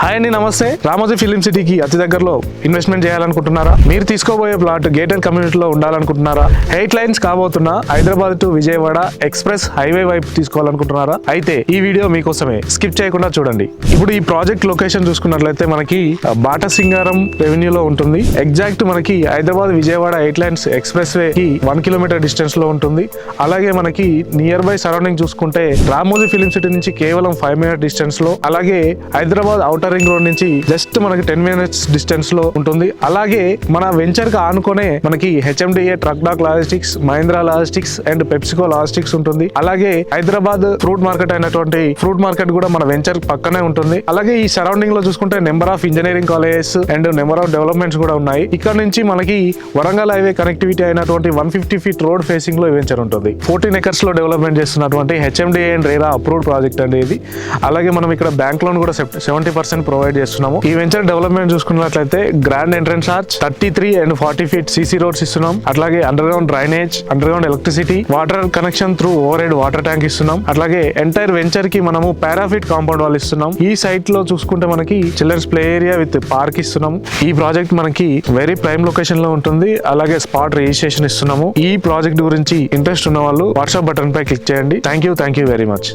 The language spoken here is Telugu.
హాయ్ అండి, నమస్తే. రామోజీ ఫిలిం సిటీకి అతి దగ్గరలో ఇన్వెస్ట్మెంట్ చేయాలనుకుంటున్నారా? మీరు తీసుకోబోయే ప్లాట్ గేటెడ్ కమ్యూనిటీలో ఉండాలనుకుంటున్నారా? 8 లైన్స్ కాబోతున్న Hyderabad to Vijayawada express highway వైపు తీసుకోవాలనుకుంటున్నారా? అయితే ఈ వీడియో మీకోసమే, స్కిప్ చేయకుండా చూడండి. ఇప్పుడు ఈ ప్రాజెక్ట్ లొకేషన్ చూసుకున్నట్లయితే మనకి బాటసింగారం రెవెన్యూలో ఉంటుంది. ఎగ్జాక్ట్ మనకి Hyderabad Vijayawada 8 lines express way కి 1 కిలోమీటర్ డిస్టెన్స్ లో ఉంటుంది. అలాగే మనకి నియర్ బై సరౌండింగ్ చూసుకుంటే రామోజీ ఫిలిం సిటీ నుంచి కేవలం 5 మినిట్ డిస్టెన్స్ లో, అలాగే హైదరాబాద్ ఔటర్ రింగ్ రోడ్ నుంచి జస్ట్ మనకి 10 మినిట్స్ డిస్టెన్స్ లో ఉంటుంది. అలాగే మన వెంచర్ కి ఆనుకునే మనకి HMDA truck dock logistics, Mahindra logistics and PepsiCo logistics ఉంటుంది. అలాగే హైదరాబాద్ ఫ్రూట్ మార్కెట్ అయినటువంటి ఫ్రూట్ మార్కెట్ కూడా మన వెంచర్ పక్కనే ఉంటుంది. అలాగే ఈ సరౌండింగ్ లో చూసుకుంటే number of engineering colleges and number of developments కూడా ఉన్నాయి. ఇక్కడ నుంచి మనకి వరంగల్ హైవే కనెక్టివిటీ అయినటువంటి 150 ఫీట్ రోడ్ ఫేసింగ్ లో వెంచర్ ఉంటుంది. 14 ఎకర్స్ లో డెవలప్మెంట్ చేస్తున్నటువంటి HMDA and RERA approved project అండి ఇది. అలాగే మనం ఇక్కడ బ్యాంక్ లోన్ కూడా 70% ప్రొవైడ్ చేస్తున్నాము. ఈ వెంచర్ డెవలప్మెంట్ చూసుకున్నట్లయితే grand entrance arch, 33 and 40 feet CC roads ఇస్తున్నాం. అట్లాగే under ground drainage, under ground electricity, water connection through over head water tank ఇస్తున్నాం. అట్లాగే ఎంటైర్ వెంచర్ కి మనము పారాఫిట్ కాంపౌండ్ వాల్ ఇస్తున్నాం. ఈ సైట్ లో చూసుకుంటే మనకి children's play area with park ఇస్తున్నాం. ఈ ప్రాజెక్ట్ మనకి వెరీ ప్రైమ్ లొకేషన్ లో ఉంటుంది. అలాగే స్పాట్ రిజిస్ట్రేషన్ ఇస్తున్నాము. ఈ ప్రాజెక్ట్ గురించి ఇంట్రెస్ట్ ఉన్న వాళ్ళు వాట్సాప్ బటన్ పై క్లిక్ చేయండి. Thank you very much.